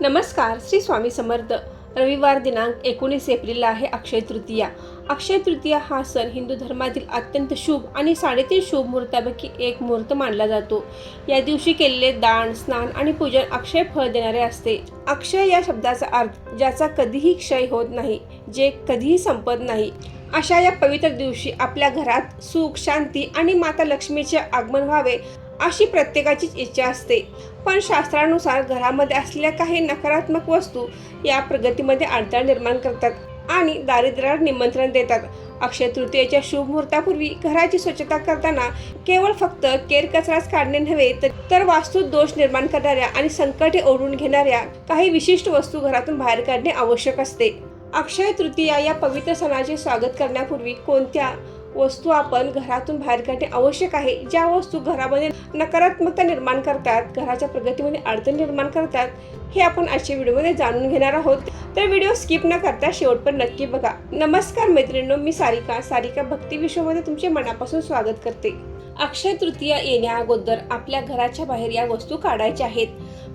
नमस्कार. श्री स्वामी समर्थ. रविवार दिनांक 19 एप्रिलला आहे अक्षय तृतीया. अक्षय तृतीया हा सण हिंदू धर्मातील अत्यंत शुभ आणि 3.5 शुभ मुहूर्तापैकी एक मुहूर्त मानला जातो. या दिवशी केलेले दान, स्नान आणि पूजन अक्षय फळ देणारे असते. अक्षय या शब्दाचा अर्थ ज्याचा कधीही क्षय होत नाही, जे कधीही संपत नाही. अशा या पवित्र दिवशी आपल्या घरात सुख, शांती आणि माता लक्ष्मीचे आगमन व्हावे अशी प्रत्येकाचीच इच्छा असते. पण शास्त्रानुसार घरामध्ये असलेल्या काही नकारात्मक वस्तू या प्रगतीमध्ये अडथळा निर्माण करतात आणि दारिद्र्याला निमंत्रण देतात. अक्षय तृतीयेच्या शुभ मुहूर्तापूर्वी घराची स्वच्छता करताना केवळ फक्त केरकचराच काढणे नव्हे तर वास्तू दोष निर्माण करणाऱ्या आणि संकटे ओढून घेणाऱ्या काही विशिष्ट वस्तू घरातून बाहेर काढणे आवश्यक असते. अक्षय तृतीया या पवित्र सणाचे स्वागत करण्यापूर्वी कोणत्या वस्तू आपण घरातून बाहेर काढणे आवश्यक आहे, ज्या वस्तू घरामध्ये नकारात्मकता निर्माण करतात, घराच्या प्रगतीमध्ये अडचण निर्माण करतात, हे आपण आजच्या व्हिडिओमध्ये जाणून घेणार आहोत. तर व्हिडिओ स्किप न करता शेवटपर्यंत नक्की बघा. नमस्कार मैत्रिणींनो, मी सारिका भक्ती विश्वमध्ये तुमचे मनापासून स्वागत करते. अक्षय तृतीया येण्या अगोदर आपल्या घराच्या बाहेर या वस्तू काढायच्या आहेत.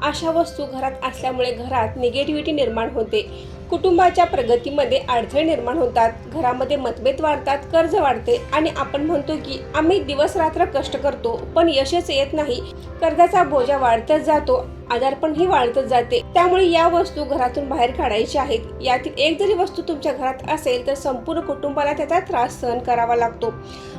अशा वस्तू घरात असल्यामुळे घरात निगेटिव्हिटी निर्माण होते, कुटुंबाच्या प्रगतीमध्ये अडथळे निर्माण होतात, घरामध्ये मतभेद वाढतात, कर्ज वाढते आणि आपण म्हणतो की आम्ही दिवस रात्र कष्ट करतो पण यशच येत नाही. कर्जाचा बोजा वाढतच जातो, आजारपणही वाढतच जाते. त्यामुळे या वस्तू घरातून बाहेर काढायच्या आहेत. यातील एक जरी वस्तू तुमच्या घरात असेल तर संपूर्ण कुटुंबाला त्याचा त्रास सहन करावा लागतो.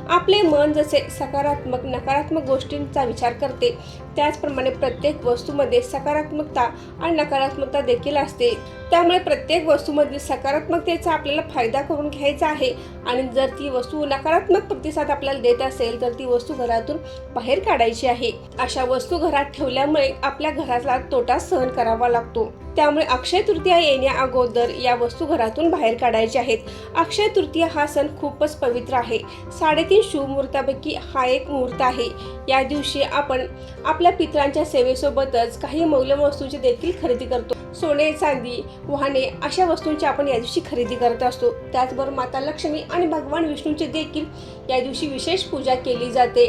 आपले मन जसे सकारात्मक नकारात्मक गोष्टींचा विचार करते, त्याचप्रमाणे प्रत्येक वस्तूमध्ये सकारात्मकता आणि नकारात्मकता देखील असते. त्यामुळे प्रत्येक वस्तूमध्ये सकारात्मकतेचा आपल्याला फायदा करून घ्यायचा आहे आणि जर ती वस्तू नकारात्मक प्रतिसाद आपल्याला देत असेल तर ती वस्तू घरातून बाहेर काढायची आहे. अशा वस्तू घरात ठेवल्यामुळे आपल्या घराला तोटा सहन करावा लागतो. त्यामुळे अक्षय तृतीया येण्या अगोदर या वस्तू घरातून बाहेर काढायच्या आहेत. अक्षय तृतीया हा सण खूपच पवित्र आहे. 3.5 शुभ मुहूर्तापैकी हा एक मुहूर्त आहे. या दिवशी आपण आपल्या पितरांच्या सेवेसोबतच काही मौल्यवान वस्तूंची देखील खरेदी करतो. सोने, चांदी, वाहने अशा वस्तूंची आपण या दिवशी खरेदी करत असतो. त्याचबरोबर माता लक्ष्मी आणि भगवान विष्णूची देखील या दिवशी विशेष पूजा केली जाते.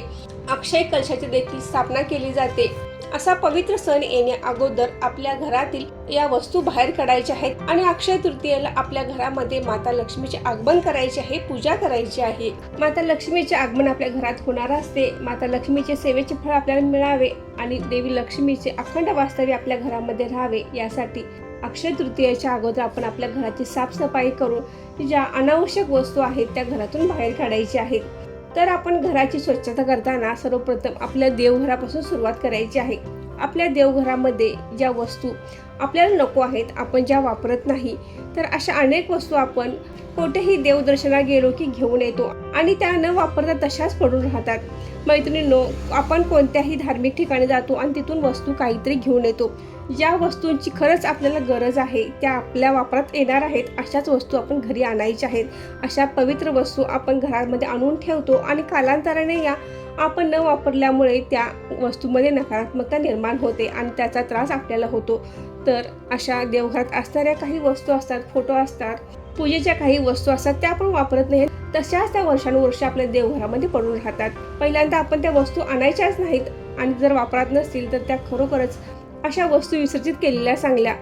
अक्षय कलशाची देखील स्थापना केली जाते. असा पवित्र सण येण्या अगोदर आपल्या घरातील या वस्तू बाहेर काढायच्या आहेत आणि अक्षय तृतीयेला आपल्या घरामध्ये माता लक्ष्मीचे आगमन करायचे आहे, पूजा करायची आहे. माता लक्ष्मीचे आगमन आपल्या घरात होणार असते. माता लक्ष्मीचे सेवेचे फळ आपल्याला मिळावे आणि देवी लक्ष्मीचे अखंड वास्तव्य आपल्या घरामध्ये राहावे, यासाठी अक्षय तृतीयेच्या अगोदर आपण आपल्या घराची साफसफाई करून ज्या अनावश्यक वस्तू आहेत त्या घरातून बाहेर काढायच्या आहेत. तर आपण घराची स्वच्छता करताना सर्वप्रथम आपल्या देवघरापासून सुरुवात करायची आहे. आपल्या देवघरामध्ये ज्या वस्तू आपल्याला नको आहेत, आपण ज्या वापरत नाही, तर अशा अनेक वस्तू आपण कुठेही देवदर्शनाला गेलो की घेऊन येतो आणि त्या न वापरता तशाच पडून राहतात. मैत्रिणींनो, आपण कोणत्याही धार्मिक ठिकाणी जातो आणि तिथून वस्तू काहीतरी घेऊन येतो. ज्या वस्तूंची खरंच आपल्याला गरज आहे, त्या आपल्या वापरात येणार आहेत, अशाच वस्तू आपण घरी आणायच्या आहेत. अशा पवित्र वस्तू आपण घरामध्ये आणून ठेवतो आणि कालांतराने या आपण न वापरल्यामुळे त्या वस्तूमध्ये नकारात्मकता निर्माण होते आणि त्याचा त्रास आपल्याला होतो. तर अशा देवघरात असणाऱ्या काही वस्तू असतात, फोटो असतात, पूजेच्या काही वस्तू असतात, त्या आपण वापरत नाही, तशाच त्या वर्षानुवर्ष आपल्या देवघरामध्ये पडून राहतात. पहिल्यांदा आपण त्या वस्तू आणायच्याच नाहीत आणि जर वापरात नसतील तर त्या खरोखरच अशा वस्तू विसर्जित केलेल्या चांगल्या.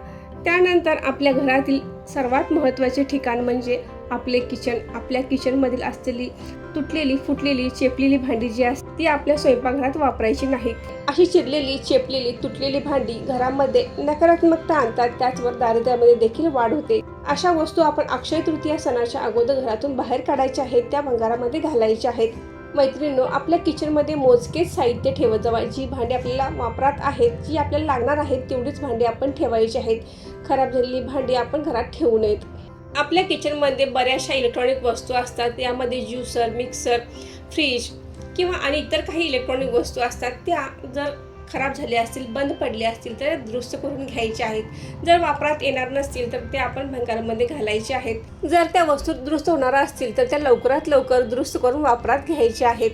त्यानंतर आपल्या घरातील सर्वात महत्त्वाचे ठिकाण म्हणजे आपले किचन. आपल्या किचनमधील असलेली तुटलेली, फुटलेली, चेपलेली भांडी जी असतात ती आपल्या स्वयंपाकघरात वापरायची नाहीत. अशी चिरलेली, चेपलेली, तुटलेली भांडी घरामध्ये नकारात्मकता आणतात, त्याचवर दारिद्र्यामध्ये देखील वाढ होते. अशा वस्तू आपण अक्षय तृतीया सणाच्या अगोदर घरातून बाहेर काढायच्या आहेत, त्या भंगारामध्ये घालायच्या आहेत. मैत्रिणींनो, आपल्या किचनमध्ये मोजकेच साहित्य ठेवत जावा. जी भांडी आपल्याला वापरात आहेत, जी आपल्याला लागणार आहेत, तेवढीच भांडी आपण ठेवायची आहेत. खराब झालेली भांडी आपण घरात ठेवू नयेत. आपल्या किचनमध्ये बऱ्याचशा इलेक्ट्रॉनिक वस्तू असतात. यामध्ये ज्युसर, मिक्सर, फ्रीज किंवा आणि इतर काही इलेक्ट्रॉनिक वस्तू असतात. त्या जर खराब झाले असतील, बंद पडले असतील तर दुरुस्त करून घ्यायचे आहेत. जर वापरात येणार नसतील तर ते आपण भंगारामध्ये घालायचे आहेत. जर त्या वस्तू दुरुस्त होणार असतील तर त्या लवकरात लवकर दुरुस्त करून वापरात घ्यायच्या आहेत.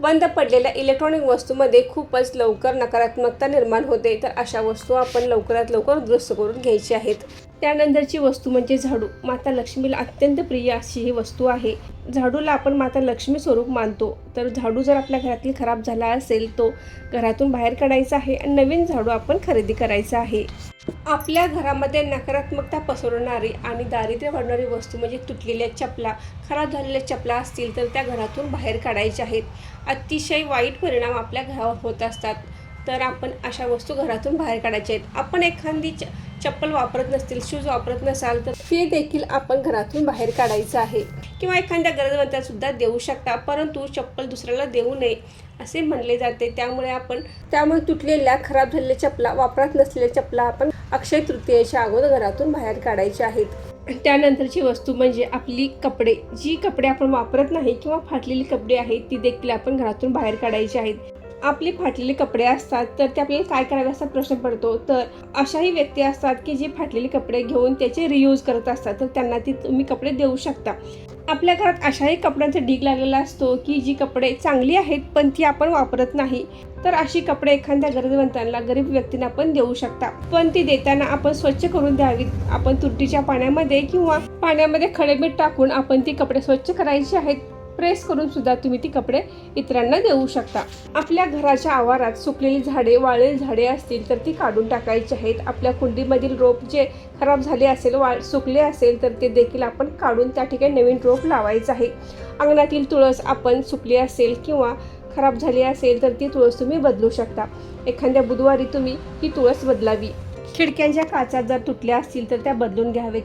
बंद पडलेल्या इलेक्ट्रॉनिक वस्तूमध्ये खूपच लवकर नकारात्मकता निर्माण होते, तर अशा वस्तू आपण लवकरात लवकर दुरुस्त करून घ्यायची आहेत. त्यानंतरची वस्तू म्हणजे झाडू. माता लक्ष्मीला अत्यंत प्रिय अशी ही वस्तू आहे. झाडूला आपण माता लक्ष्मी स्वरूप मानतो, तर झाडू जर आपल्या घरातील खराब झाला असेल तो घरातून बाहेर काढायचा आहे आणि नवीन झाडू आपण खरेदी करायचा आहे. आपल्या घरामध्ये नकारात्मकता पसरवणारी आणि दारिद्र्य वाढवणारी वस्तू म्हणजे तुटलेल्या चपला, खराब झालेल्या चपला असतील तर त्या घरातून बाहेर काढायच्या आहेत. अतिशय वाईट परिणाम आपल्या घरावर होत असतात, तर आपण अशा वस्तू घरातून बाहेर काढायच्या आहेत. आपण एखादी चप्पल वापरत नसतील, शूज वापरत नसाल तर ते देखील आपण घरातून बाहेर काढायचं आहे. किंवा एखाद्या गरजवंताला सुद्धा देऊ शकता, परंतु चप्पल दुसऱ्याला देऊ नये असे म्हणले जाते. त्यामुळे तुटलेल्या, खराब झालेल्या चपला, वापरात नसलेल्या चपला आपण अक्षय तृतीयेच्या अगोदर घरातून बाहेर काढायचे आहेत. त्यानंतरची वस्तू म्हणजे आपली कपडे. जी कपडे आपण वापरत नाही किंवा फाटलेली कपडे आहेत ती देखील आपण घरातून बाहेर काढायची आहेत. आपले फाटलेले कपडे असतात तर ते आपल्याला काय करावे असा प्रश्न पडतो. तर अशाही व्यक्ती असतात की जे फाटलेले कपडे घेऊन त्याचे रियूज करत असतात, तर त्यांना ती तुम्ही कपडे देऊ शकता. आपल्या घरात अशाही कपड्यांचा ढीग लागलेला असतो की जी कपडे चांगली आहेत पण ती आपण वापरत नाही, तर अशी कपडे एखाद्या गरजवंतांना, गरीब व्यक्तींना आपण देऊ शकता. पण ती देताना आपण स्वच्छ करून द्यावीत. आपण तुरटीच्या पाण्यामध्ये किंवा पाण्यामध्ये खडे मीठ टाकून आपण ती कपडे स्वच्छ करायची आहेत. प्रेस करून सुद्धा तुम्ही ती कपडे इतरांना देऊ शकता. आपल्या घराच्या आवारात सुकलेली झाडे, वाळलेली झाडे असतील तर ती काढून टाकायची आहेत. आपल्या कुंडीमधील रोप जे खराब झाले असेल, सुकले असेल तर ते देखील आपण काढून त्या ठिकाणी नवीन रोप लावायचं आहे. अंगणातील तुळस आपण सुकली असेल किंवा खराब झाली असेल तर ती तुळस तुम्ही बदलू शकता. एखाद्या बुधवारी तुम्ही ही तुळस बदलावी. खिडक्यांच्या काचा जर तुटल्या असतील तर त्या बदलून घ्यावेत.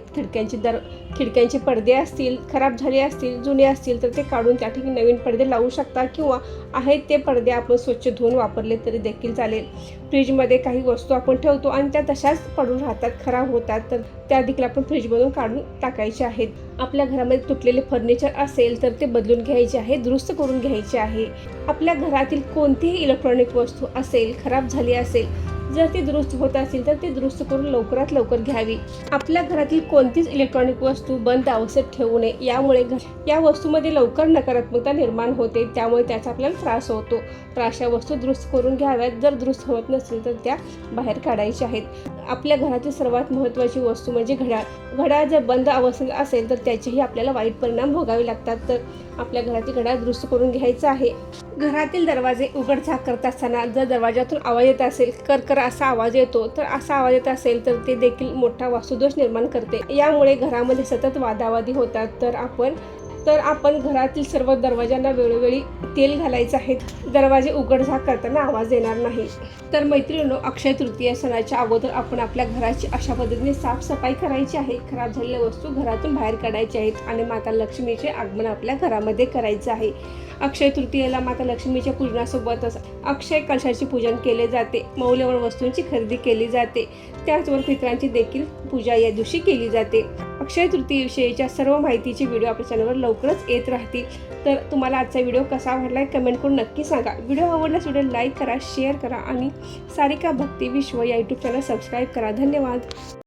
खिडक्यांचे पडदे असतील, खराब झाले असतील, जुने असतील तर ते काढून त्या ठिकाणी नवीन पडदे लावू शकता किंवा आहेत ते पडदे आपण स्वच्छ धुवून वापरले तरी देखील चालेल. फ्रीजमध्ये काही वस्तू आपण ठेवतो आणि त्या तशाच पडून राहतात, खराब होतात, तर त्या देखील आपण फ्रीजमधून काढून टाकायचे आहेत. आपल्या घरामध्ये तुटलेले फर्निचर असेल तर ते बदलून घ्यायचे आहे, दुरुस्त करून घ्यायचे आहे. आपल्या घरातील कोणतीही इलेक्ट्रॉनिक वस्तू असेल, खराब झाली असेल, जर ती दुरुस्त होत असेल तर ती दुरुस्त करून लवकरात लवकर घ्यावी. आपल्या घरातील कोणतीच इलेक्ट्रॉनिक वस्तू बंद अवस्थेत ठेवू नये. यामुळे या वस्तूमध्ये लवकर नकारात्मकता निर्माण होते, त्यामुळे त्याचा आपल्याला त्रास होतो. तर अशा वस्तू दुरुस्त करून घ्याव्यात. जर दुरुस्त होत नसेल तर त्या बाहेर काढायच्या आहेत. आपल्या घरातील सर्वात महत्त्वाची वस्तू म्हणजे घड्याळ. घड्याळ जर बंद अवस्थेत असेल तर त्याचेही आपल्याला वाईट परिणाम भोगावे लागतात. तर आपल्या घरातील घड्याळ दुरुस्त करून घ्यायचं आहे. घरातील दरवाजे उघडझाक करत असताना जर दरवाजातून आवाज येत असेल, कर असा आवाज येतो, तर असा आवाज येत असेल तर ते देखील मोठा वास्तुदोष निर्माण करते. यामुळे घरामध्ये सतत वादावादी होतात. तर आपण घरातील सर्व दरवाजांना वेळोवेळी तेल घालायचं आहे. दरवाजे उघडझाक करताना आवाज येणार नाही. तर मैत्रिणींनो, अक्षय तृतीया सणाच्या अगोदर आपण आपल्या घराची अशा पद्धतीने साफसफाई करायची आहे. खराब झालेल्या वस्तू घरातून बाहेर काढायच्या आहेत आणि माता लक्ष्मीचे आगमन आपल्या घरामध्ये करायचं आहे. अक्षय तृतीयेला माता लक्ष्मीच्या पूजनासोबतच अक्षय कलशाचे पूजन केले जाते. मौल्यवान वस्तूंची खरेदी केली जाते. त्याचबरोबर पितरांची देखील पूजा या दिवशी केली जाते. अक्षय तृतीयेविषयीच्या सर्व माहितीचे व्हिडिओ आपल्या चॅनलवर लवकरच येत राहतील. तर तुम्हाला आजचा व्हिडिओ कसा वाटला कमेंट करून नक्की सांगा. व्हिडिओ आवडल्यास व्हिडिओ लाईक करा, शेअर करा आणि सारिका भक्ती विश्व या यूट्यूब चॅनल सबस्क्राईब करा. धन्यवाद.